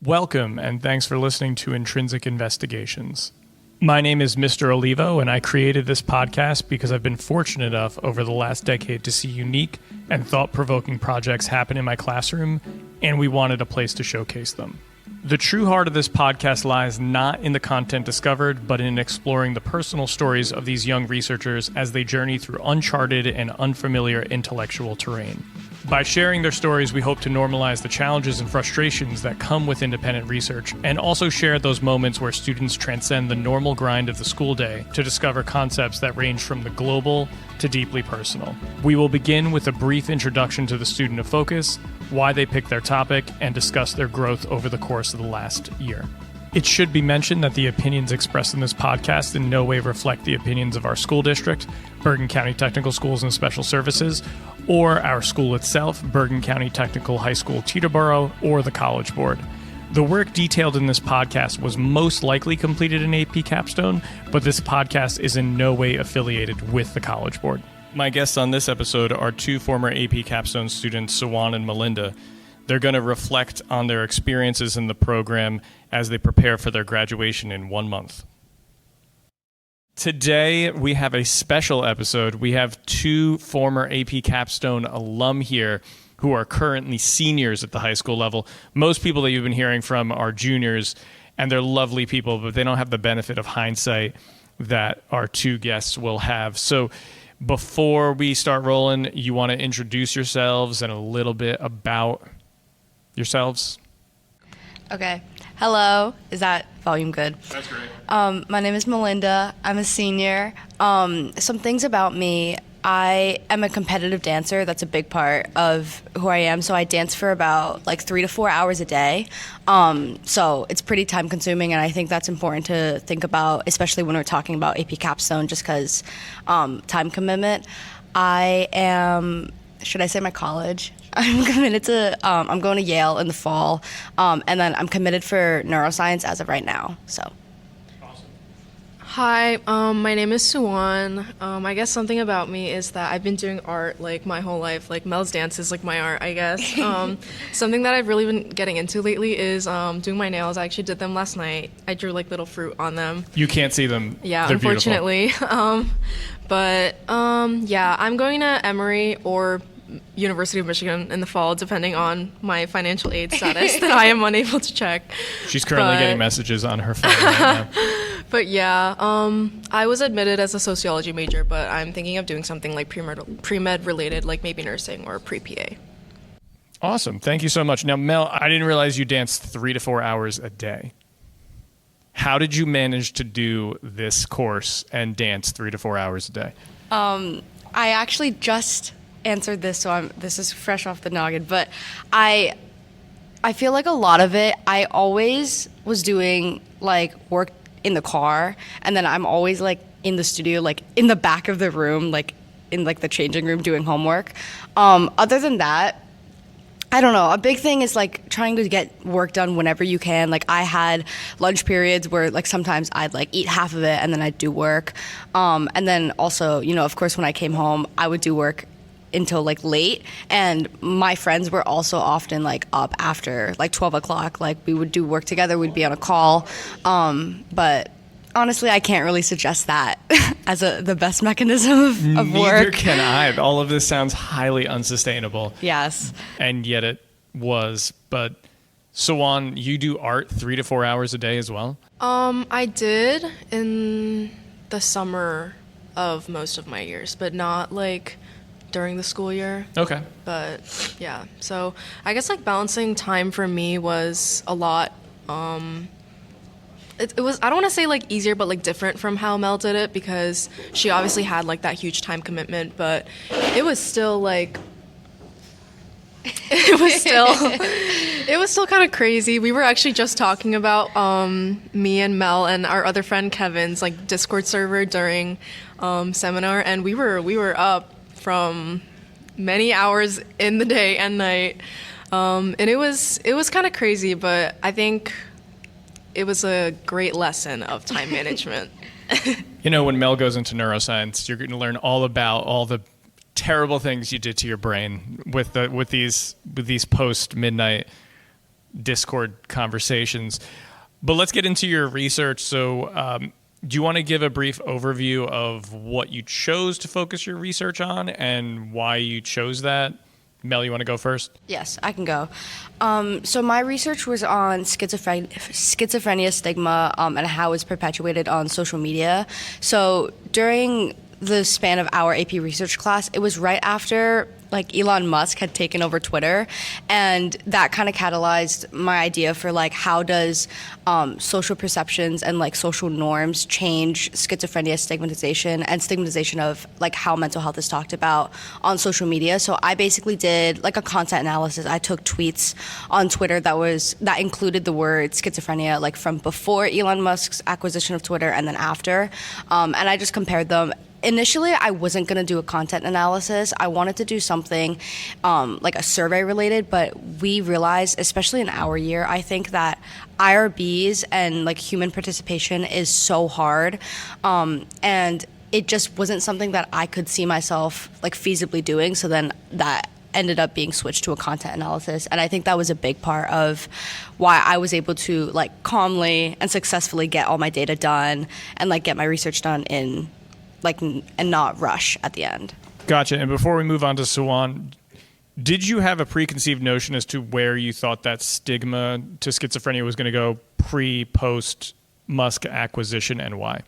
Welcome, and thanks for listening to Intrinsic Investigations. My name is Mr. Olivo, and I created this podcast because I've been fortunate enough over the last decade to see unique and thought-provoking projects happen in my classroom, and we wanted a place to showcase them. The true heart of this podcast lies not in the content discovered, but in exploring the personal stories of these young researchers as they journey through uncharted and unfamiliar intellectual terrain. By sharing their stories, we hope to normalize the challenges and frustrations that come with independent research, and also share those moments where students transcend the normal grind of the school day to discover concepts that range from the global to deeply personal. We will begin with a brief introduction to the student of focus, why they picked their topic, and discuss their growth over the course of the last year. It should be mentioned that the opinions expressed in this podcast in no way reflect the opinions of our school district, Bergen County Technical Schools and Special Services, or our school itself, Bergen County Technical High School, Teterboro, or the College Board. The work detailed in this podcast was most likely completed in AP Capstone, but this podcast is in no way affiliated with the College Board. My guests on this episode are two former AP Capstone students, Suan and Melinda. They're going to reflect on their experiences in the program as they prepare for their graduation in 1 month. Today, we have a special episode. We have two former AP Capstone alum here who are currently seniors at the high school level. Most people that you've been hearing from are juniors, and they're lovely people, but they don't have the benefit of hindsight that our two guests will have. So before we start rolling, you want to introduce yourselves and a little bit about yourselves? Okay. Hello. Is that volume good? That's great. My name is Melinda. I'm a senior. Some things about me. I am a competitive dancer. That's a big part of who I am. So I dance for about 3 to 4 hours a day. So it's pretty time consuming, and I think that's important to think about, especially when we're talking about AP Capstone, just because time commitment. I am, should I say my college? I'm committed to, I'm going to Yale in the fall, and then I'm committed for neuroscience as of right now, so. Awesome. Hi, my name is Suan. I guess something about me is that I've been doing art my whole life. Mel's dance is my art, I guess. Something that I've really been getting into lately is doing my nails. I actually did them last night. I drew little fruit on them. You can't see them. Yeah, they're unfortunately. Yeah, I'm going to Emory or University of Michigan in the fall, depending on my financial aid status that I am unable to check. She's currently getting messages on her phone right now. But yeah, I was admitted as a sociology major, but I'm thinking of doing something pre-med related, maybe nursing or pre-PA. Awesome. Thank you so much. Now, Mel, I didn't realize you danced 3 to 4 hours a day. How did you manage to do this course and dance 3 to 4 hours a day? I actually just answered this, so this is fresh off the noggin, but I feel a lot of it, I always was doing work in the car, and then I'm always in the studio, in the back of the room, in the changing room doing homework. Other than that, I don't know. A big thing is trying to get work done whenever you can. I had lunch periods where sometimes I'd eat half of it and then I'd do work. And then also, of course, when I came home, I would do work until late, and my friends were also often up after 12 o'clock. We would do work together, we'd be on a call. But honestly, I can't really suggest that as the best mechanism of work. Neither can I. All of this sounds highly unsustainable. Yes. And yet it was. But Sawan, you do art 3 to 4 hours a day as well? I did in the summer of most of my years, but not during the school year. Okay. But yeah, so I guess balancing time for me was a lot. It was, I don't want to say easier, but different from how Mel did it, because she obviously had that huge time commitment, but it was still it was still kind of crazy. We were actually just talking about me and Mel and our other friend Kevin's Discord server during seminar, and we were up from many hours in the day and night, and it was kind of crazy, but I think it was a great lesson of time management. When Mel goes into neuroscience, you're going to learn all about all the terrible things you did to your brain with these post midnight Discord conversations. But let's get into your research. So do you want to give a brief overview of what you chose to focus your research on and why you chose that? Mel, you want to go first? Yes, I can go. So my research was on schizophrenia stigma and how it's perpetuated on social media. So during the span of our AP research class, it was right after like Elon Musk had taken over Twitter, and that kind of catalyzed my idea for like how does social perceptions and like social norms change schizophrenia stigmatization of like how mental health is talked about on social media. So I basically did like a content analysis. I took tweets on Twitter that included the word schizophrenia, like from before Elon Musk's acquisition of Twitter and then after, and I just compared them. Initially, I wasn't going to do a content analysis. I wanted to do something like a survey related, but we realized, especially in our year, I think that IRBs and like human participation is so hard. And it just wasn't something that I could see myself like feasibly doing. So then that ended up being switched to a content analysis. And I think that was a big part of why I was able to like calmly and successfully get all my data done and like get my research done and not rush at the end. Gotcha. And before we move on to Suan, did you have a preconceived notion as to where you thought that stigma to schizophrenia was going to go pre-post Musk acquisition and why?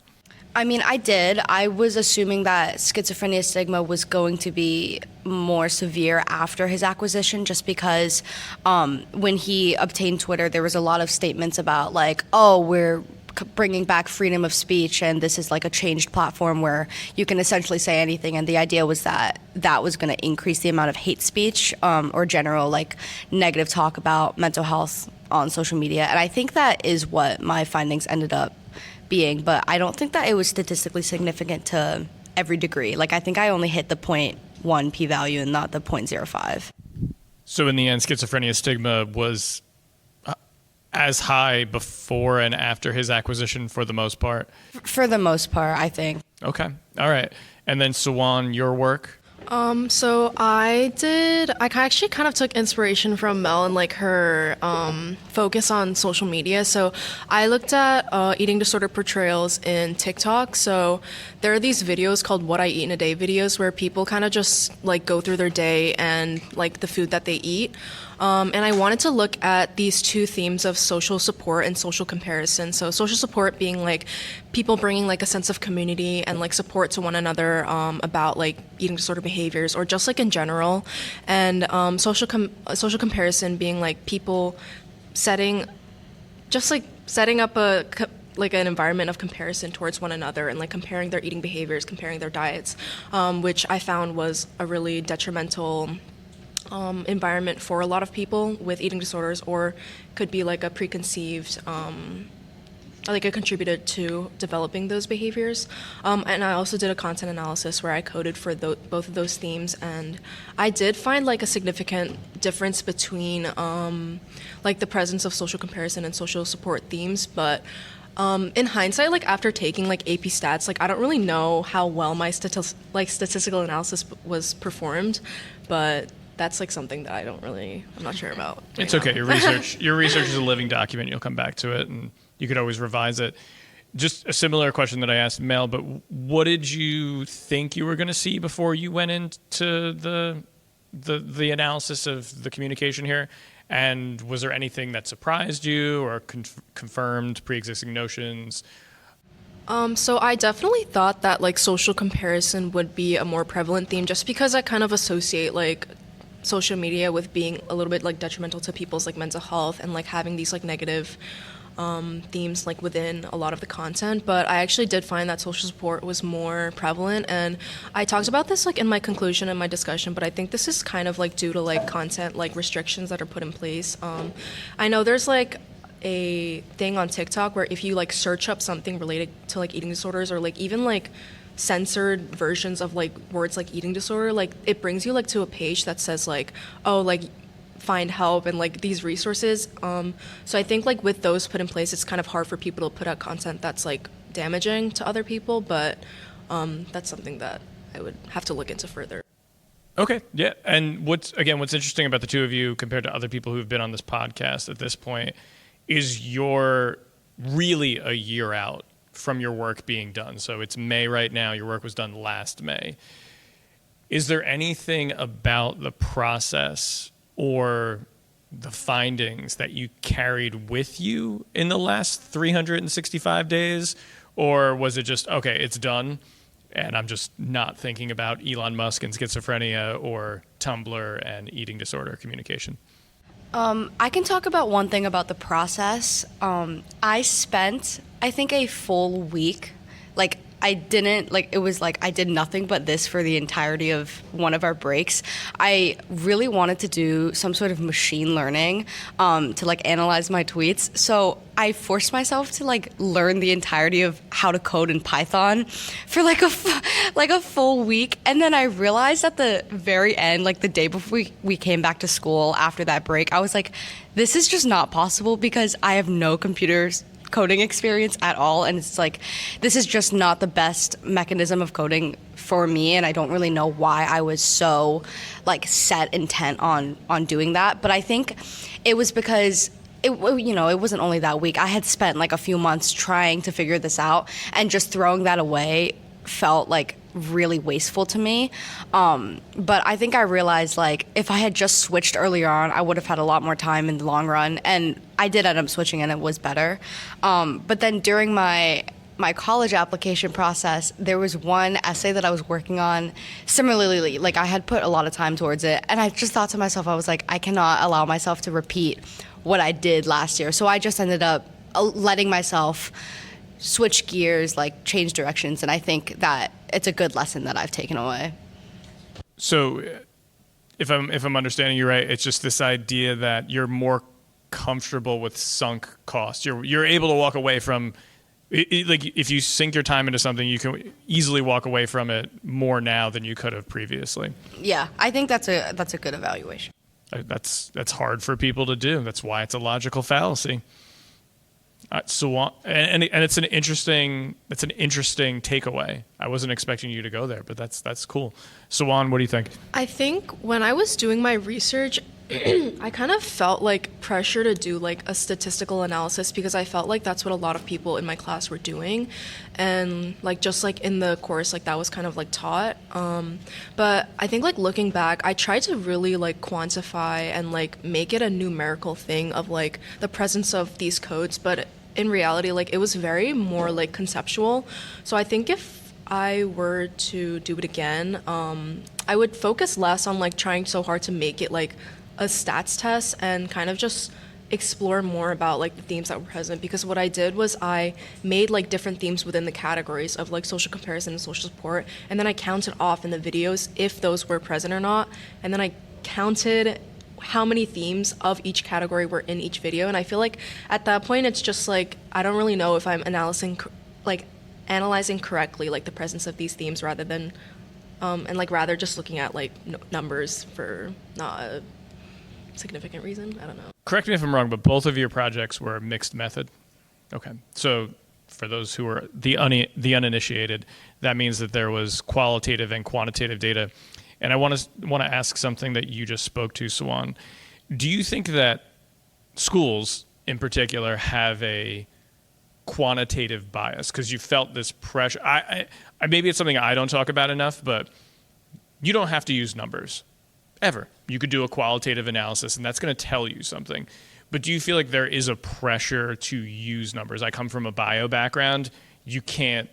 I mean, I did. I was assuming that schizophrenia stigma was going to be more severe after his acquisition, just because when he obtained Twitter, there was a lot of statements about like, oh, we're bringing back freedom of speech, and this is like a changed platform where you can essentially say anything. And the idea was that that was going to increase the amount of hate speech or general like negative talk about mental health on social media. And I think that is what my findings ended up being, but I don't think that it was statistically significant to every degree. Like I think I only hit the 0.1 p-value and not the 0.05. So in the end, schizophrenia stigma was as high before and after his acquisition for the most part? For the most part, I think. Okay. All right. And then Suan, your work? So I actually kind of took inspiration from Mel and like her focus on social media. So I looked at eating disorder portrayals in TikTok. So there are these videos called What I Eat in a Day videos where people kind of just like go through their day and like the food that they eat. And I wanted to look at these two themes of social support and social comparison. So social support being like people bringing like a sense of community and like support to one another about like eating disorder behaviors or just like in general. And social comparison being like people setting up an environment of comparison towards one another and like comparing their eating behaviors, comparing their diets, which I found was a really detrimental environment for a lot of people with eating disorders, or could be like a preconceived, like it contributed to developing those behaviors. And I also did a content analysis where I coded for both of those themes, and I did find like a significant difference between like the presence of social comparison and social support themes, but in hindsight, like after taking like AP stats, like I don't really know how well my statistical analysis was performed, but that's like something that I'm not sure about. It's okay. Your research is a living document. You'll come back to it and you could always revise it. Just a similar question that I asked Mel, but what did you think you were going to see before you went into the analysis of the communication here? And was there anything that surprised you or confirmed pre-existing notions? So I definitely thought that like social comparison would be a more prevalent theme, just because I kind of associate like social media with being a little bit like detrimental to people's like mental health and like having these like negative themes like within a lot of the content. But I actually did find that social support was more prevalent, and I talked about this like in my conclusion and my discussion, but I think this is kind of like due to like content like restrictions that are put in place. I know there's like a thing on TikTok where if you like search up something related to like eating disorders or like even like censored versions of like words like eating disorder, like it brings you like to a page that says like, oh, like find help and like these resources. So I think like with those put in place, it's kind of hard for people to put out content that's like damaging to other people, but that's something that I would have to look into further. Okay, yeah. And what's interesting about the two of you compared to other people who've been on this podcast at this point is you're really a year out from your work being done. So it's May right now. Your work was done last May. Is there anything about the process or the findings that you carried with you in the last 365 days? Or was it just, okay, it's done, and I'm just not thinking about Elon Musk and schizophrenia or Tumblr and eating disorder communication? I can talk about one thing about the process. I spent, I think, a full week. I did nothing but this for the entirety of one of our breaks. I really wanted to do some sort of machine learning to analyze my tweets. So I forced myself to learn the entirety of how to code in Python for a full week. And then I realized at the very end, the day before we came back to school after that break, I was like, this is just not possible because I have no computers coding experience at all, and it's this is just not the best mechanism of coding for me, and I don't really know why I was so set intent on doing that. But I think it was because it wasn't only that week. I had spent a few months trying to figure this out, and just throwing that away felt really wasteful to me. But I think I realized if I had just switched earlier on, I would have had a lot more time in the long run, and I did end up switching and it was better. But then during my college application process, there was one essay that I was working on. Similarly, I had put a lot of time towards it, and I just thought to myself, I was I cannot allow myself to repeat what I did last year. So I just ended up letting myself switch gears, change directions, and I think that it's a good lesson that I've taken away. So if I'm understanding you right, it's just this idea that you're more comfortable with sunk costs. You're able to walk away from if you sink your time into something, you can easily walk away from it more now than you could have previously. Yeah, I think that's a good evaluation. That's hard for people to do. That's why it's a logical fallacy. So and it's an interesting takeaway. I wasn't expecting you to go there, but that's cool. Suan, what do you think? I think when I was doing my research, I kind of felt pressure to do a statistical analysis because I felt that's what a lot of people in my class were doing, and just in the course that was kind of taught. But I think looking back, I tried to really quantify and make it a numerical thing of the presence of these codes, but in reality it was very more conceptual. So I think if I were to do it again, I would focus less on trying so hard to make it a stats test and kind of just explore more about the themes that were present, because what I did was I made different themes within the categories of social comparison and social support, and then I counted off in the videos if those were present or not, and then I counted how many themes of each category were in each video. And I feel at that point it's just I don't really know if I'm analyzing correctly the presence of these themes rather than and rather just looking at numbers for not a significant reason. I don't know. Correct me if I'm wrong, but both of your projects were mixed method. Okay. So for those who are the uninitiated, that means that there was qualitative and quantitative data. And I want to ask something that you just spoke to, Suan. Do you think that schools in particular have a quantitative bias? Because you felt this pressure. I maybe it's something I don't talk about enough, but you don't have to use numbers ever. You could do a qualitative analysis, and that's going to tell you something. But do you feel there is a pressure to use numbers? I come from a bio background. You can't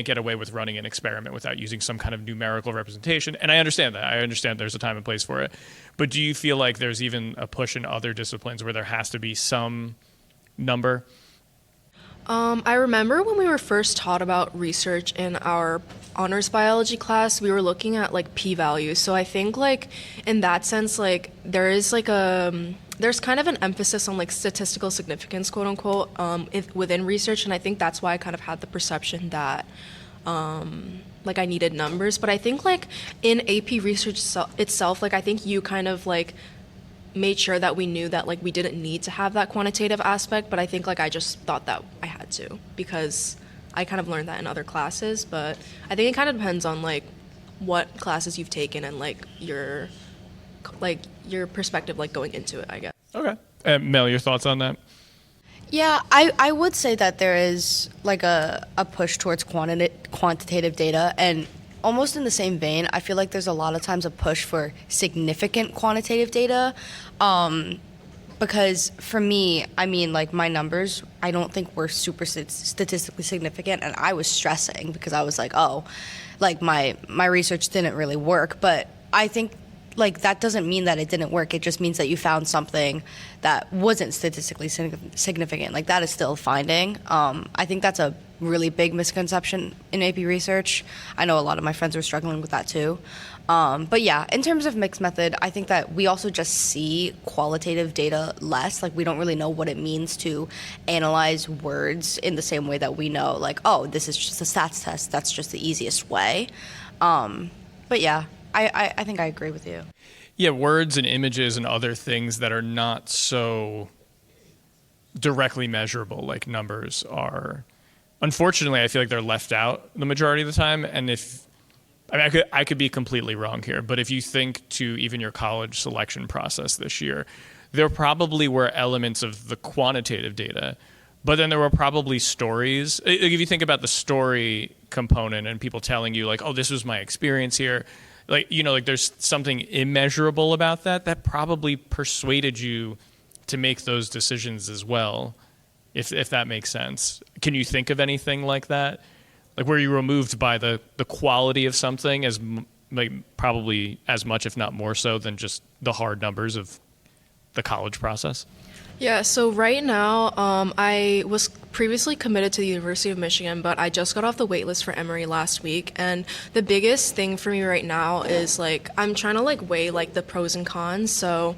get away with running an experiment without using some kind of numerical representation. And I understand that. I understand there's a time and place for it. But do you feel there's even a push in other disciplines where there has to be some number? I remember when we were first taught about research in our honors biology class, we were looking at p-values. So I think in that sense there is there's kind of an emphasis on statistical significance, quote unquote, within research, and I think that's why I kind of had the perception that I needed numbers. But I think in AP research itself, I think you kind of made sure that we knew that we didn't need to have that quantitative aspect, but I think I just thought that I had to because I kind of learned that in other classes. But I think it kind of depends on what classes you've taken and your perspective going into it, I guess. Okay. Mel, your thoughts on that? Yeah, I would say that there is a push towards quantitative data, and almost in the same vein, I feel like there's a lot of times a push for significant quantitative data. Because for me, I mean, my numbers, I don't think were super statistically significant, and I was stressing because I was like, oh, my research didn't really work. But I think that doesn't mean that it didn't work. It just means that you found something that wasn't statistically significant. That is still a finding. I think that's a really big misconception in AP research. I know a lot of my friends were struggling with that too. But yeah, in terms of mixed method, I think that we also just see qualitative data less. We don't really know what it means to analyze words in the same way that we know, oh, this is just a stats test. That's just the easiest way. But yeah, I think I agree with you. Yeah, words and images and other things that are not so directly measurable like numbers are, unfortunately, I feel like they're left out the majority of the time. And I could be completely wrong here, but if you think to even your college selection process this year, there probably were elements of the quantitative data, but then there were probably stories. If you think about the story component and people telling you oh, this was my experience here, there's something immeasurable about that probably persuaded you to make those decisions as well, if that makes sense. Can you think of anything like that? Were you removed by the quality of something as probably as much, if not more so, than just the hard numbers of the college process? Yeah, so right now, I was previously committed to the University of Michigan, but I just got off the waitlist for Emory last week. And the biggest thing for me right now is I'm trying to weigh the pros and cons. So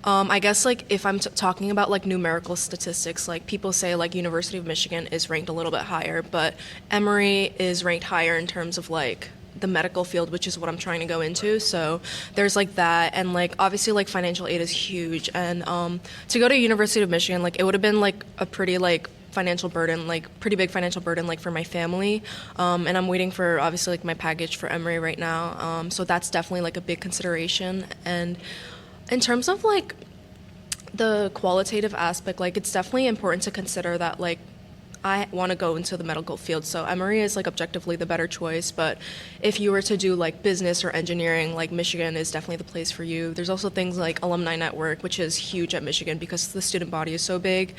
I guess if I'm talking about numerical statistics, people say University of Michigan is ranked a little bit higher, but Emory is ranked higher in terms of the medical field, which is what I'm trying to go into. So there's that, and obviously financial aid is huge, and to go to University of Michigan, it would have been a pretty financial burden, pretty big financial burden for my family, and I'm waiting for obviously my package for Emory right now. So that's definitely a big consideration. And in terms of the qualitative aspect, it's definitely important to consider that I want to go into the medical field, so Emory is objectively the better choice. But if you were to do business or engineering, Michigan is definitely the place for you. There's also things like Alumni Network, which is huge at Michigan because the student body is so big.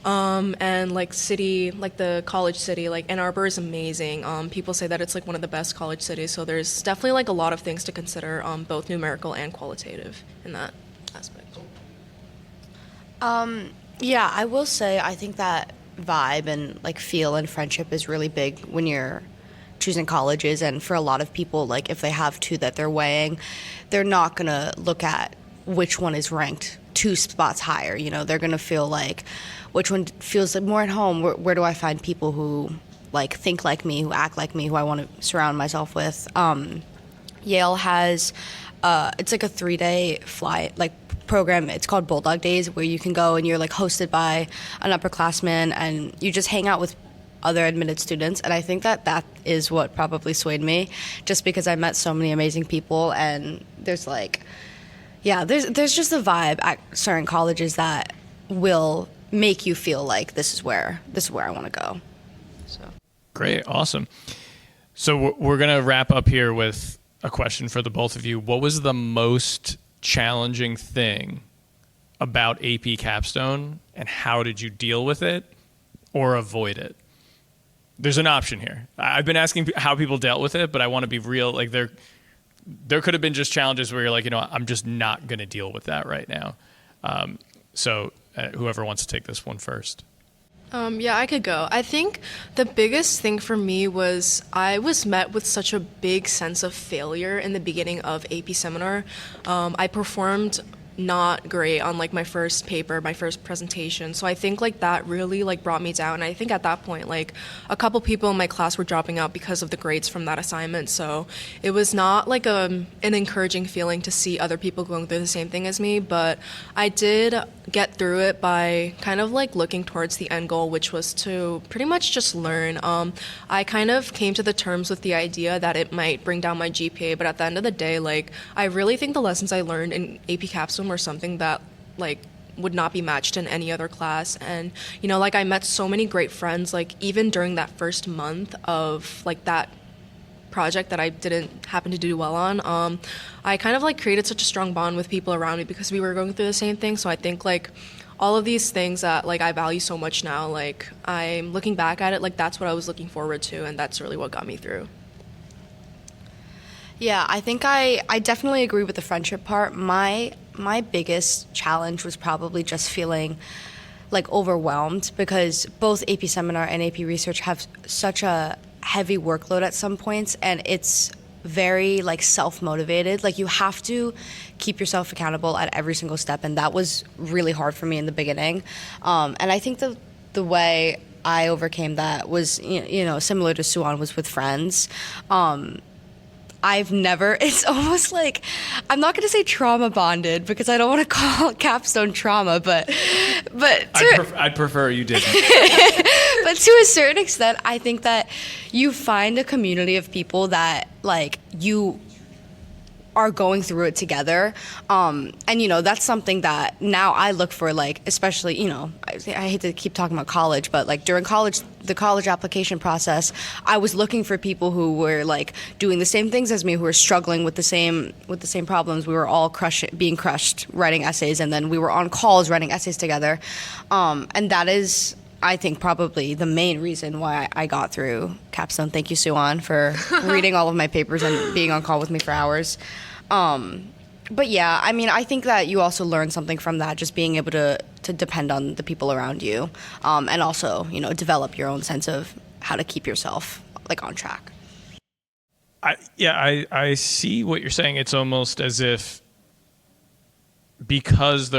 And city, the college city, Ann Arbor is amazing. People say that it's one of the best college cities. So there's definitely a lot of things to consider, both numerical and qualitative in that aspect. Yeah, I will say I think that vibe and feel and friendship is really big when you're choosing colleges. And for a lot of people, if they have two that they're weighing, they're not gonna look at which one is ranked 2 spots higher. They're gonna feel which one feels more at home. Where do I find people who think like me, who act like me, who I want to surround myself with? Yale has it's a 3-day flight program. It's called Bulldog Days, where you can go and you're hosted by an upperclassman and you just hang out with other admitted students. And I think that is what probably swayed me, just because I met so many amazing people. And there's there's just a vibe at certain colleges that will make you feel this is where I want to go. So great. Awesome. So we're going to wrap up here with a question for the both of you. What was the most challenging thing about AP Capstone, and how did you deal with it or avoid it? There's an option here. I've been asking how people dealt with it, but I want to be real. There could have been just challenges where you're I'm just not going to deal with that right now. So whoever wants to take this one first. Yeah, I could go. I think the biggest thing for me was I was met with such a big sense of failure in the beginning of AP seminar. I performed not great on like my first paper, my first presentation. So I think like that really like brought me down. And I think at that point, like a couple people in my class were dropping out because of the grades from that assignment. So it was not like an encouraging feeling to see other people going through the same thing as me. But I did get through it by kind of like looking towards the end goal, which was to pretty much just learn. I kind of came to the terms with the idea that it might bring down my GPA, but at the end of the day, like I really think the lessons I learned in AP Capstone were something that like would not be matched in any other class. And you know, like I met so many great friends, like even during that first month of like that project that I didn't happen to do well on. I kind of like created such a strong bond with people around me because we were going through the same thing. So I think like all of these things that like I value so much now, like I'm looking back at it, like that's what I was looking forward to, and that's really what got me through. Yeah, I think I definitely agree with the friendship part. My biggest challenge was probably just feeling like overwhelmed because both AP Seminar and AP Research have such a heavy workload at some points, and it's very like self-motivated. Like you have to keep yourself accountable at every single step, and that was really hard for me in the beginning. And I think the way I overcame that was, you know, similar to Suan, was with friends. It's almost like, I'm not going to say trauma bonded because I don't want to call Capstone trauma, but I'd prefer you didn't. But to a certain extent, I think that you find a community of people that like you are going through it together. And, you know, that's something that now I look for, like, especially, you know, I hate to keep talking about college, but like during college, the college application process, I was looking for people who were like doing the same things as me, who were struggling with the same problems. We were all being crushed writing essays, and then we were on calls writing essays together. And that is, I think, probably the main reason why I got through Capstone. Thank you, Suan, for reading all of my papers and being on call with me for hours. But yeah, I mean, I think that you also learn something from that, just being able to depend on the people around you, and also, you know, develop your own sense of how to keep yourself like on track. I see what you're saying. It's almost as if because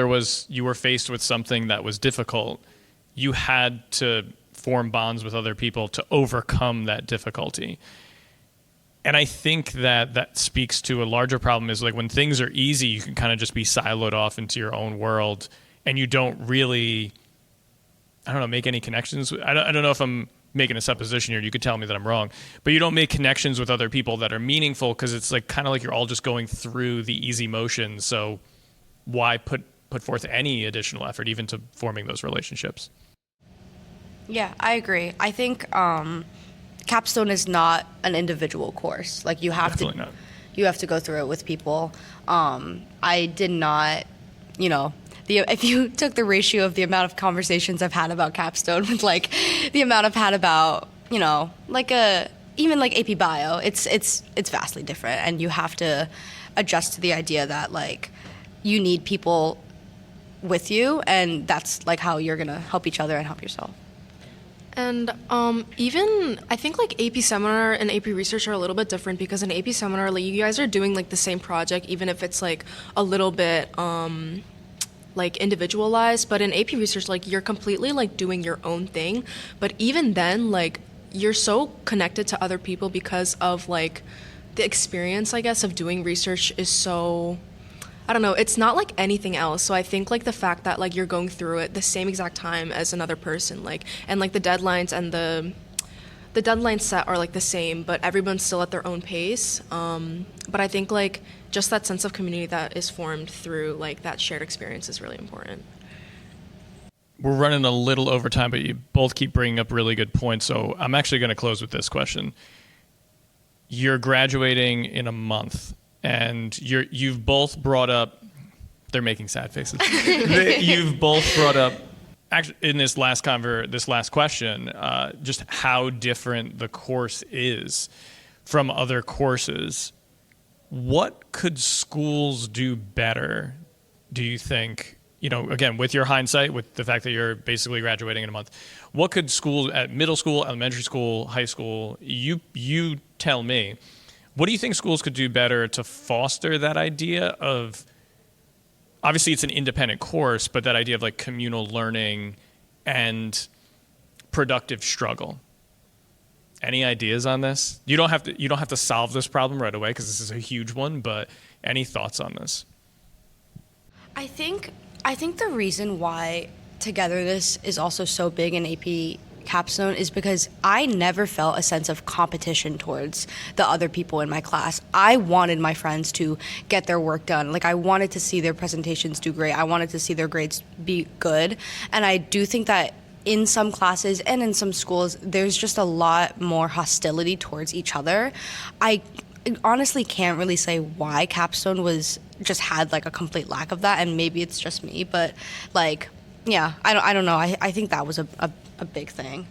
you were faced with something that was difficult, you had to form bonds with other people to overcome that difficulty. And I think that speaks to a larger problem, is like when things are easy, you can kind of just be siloed off into your own world, and you don't really, I don't know, make any connections. I don't know if I'm making a supposition here. You could tell me that I'm wrong, but you don't make connections with other people that are meaningful because it's like kind of like you're all just going through the easy motions. So why put forth any additional effort even to forming those relationships? Yeah, I agree. I think Capstone is not an individual course. Like you have to go through it with people. I did not, you know, if you took the ratio of the amount of conversations I've had about Capstone with like the amount I've had about, you know, like even like AP Bio, it's vastly different, and you have to adjust to the idea that like you need people with you, and that's like how you're gonna help each other and help yourself. And even I think like AP Seminar and AP Research are a little bit different, because in AP Seminar, like you guys are doing like the same project, even if it's like a little bit like individualized. But in AP Research, like you're completely like doing your own thing. But even then, like you're so connected to other people because of like the experience, I guess, of doing research is so, I don't know, it's not like anything else. So I think like the fact that like you're going through it the same exact time as another person, like, and like the deadlines and the deadlines set are like the same, but everyone's still at their own pace. But I think like just that sense of community that is formed through like that shared experience is really important. We're running a little over time, but you both keep bringing up really good points. So I'm actually going to close with this question. You're graduating in a month, and you've both brought up, they're making sad faces. You've both brought up, actually, in this last question, just how different the course is from other courses. What could schools do better, do you think? You know, again, with your hindsight, with the fact that you're basically graduating in a month, what could schools at middle school, elementary school, high school, you tell me, what do you think schools could do better to foster that idea of obviously it's an independent course, but that idea of like communal learning and productive struggle. Any ideas on this? You don't have to solve this problem right away because this is a huge one, but any thoughts on this? I think the reason why togetherness is also so big in AP Capstone is because I never felt a sense of competition towards the other people in my class. I wanted my friends to get their work done. Like, I wanted to see their presentations do great. I wanted to see their grades be good. And I do think that in some classes and in some schools, there's just a lot more hostility towards each other. I honestly can't really say why Capstone just had like a complete lack of that, and maybe it's just me, but like, yeah, I don't know. I think that was a big thing.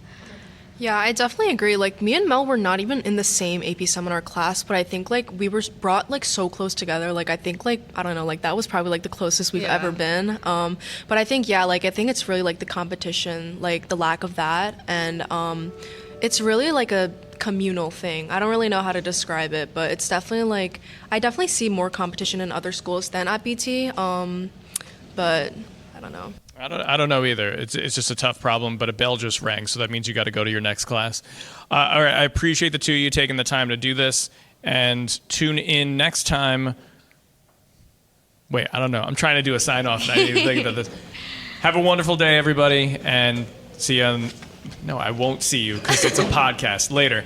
Yeah, I definitely agree. Like, me and Mel were not even in the same AP seminar class, but I think like we were brought like so close together. Like, I think like, I don't know, like that was probably like the closest we've ever been. But I think, yeah, like I think it's really like the competition, like the lack of that, and it's really like a communal thing. I don't really know how to describe it, but it's definitely like, I definitely see more competition in other schools than at BT. But I don't know. I don't know either. It's just a tough problem, but a bell just rang, so that means you got to go to your next class. All right, I appreciate the two of you taking the time to do this, and tune in next time. Wait, I don't know. I'm trying to do a sign-off. I didn't even think about this. Have a wonderful day, everybody, and see you on... No, I won't see you because it's a podcast. Later.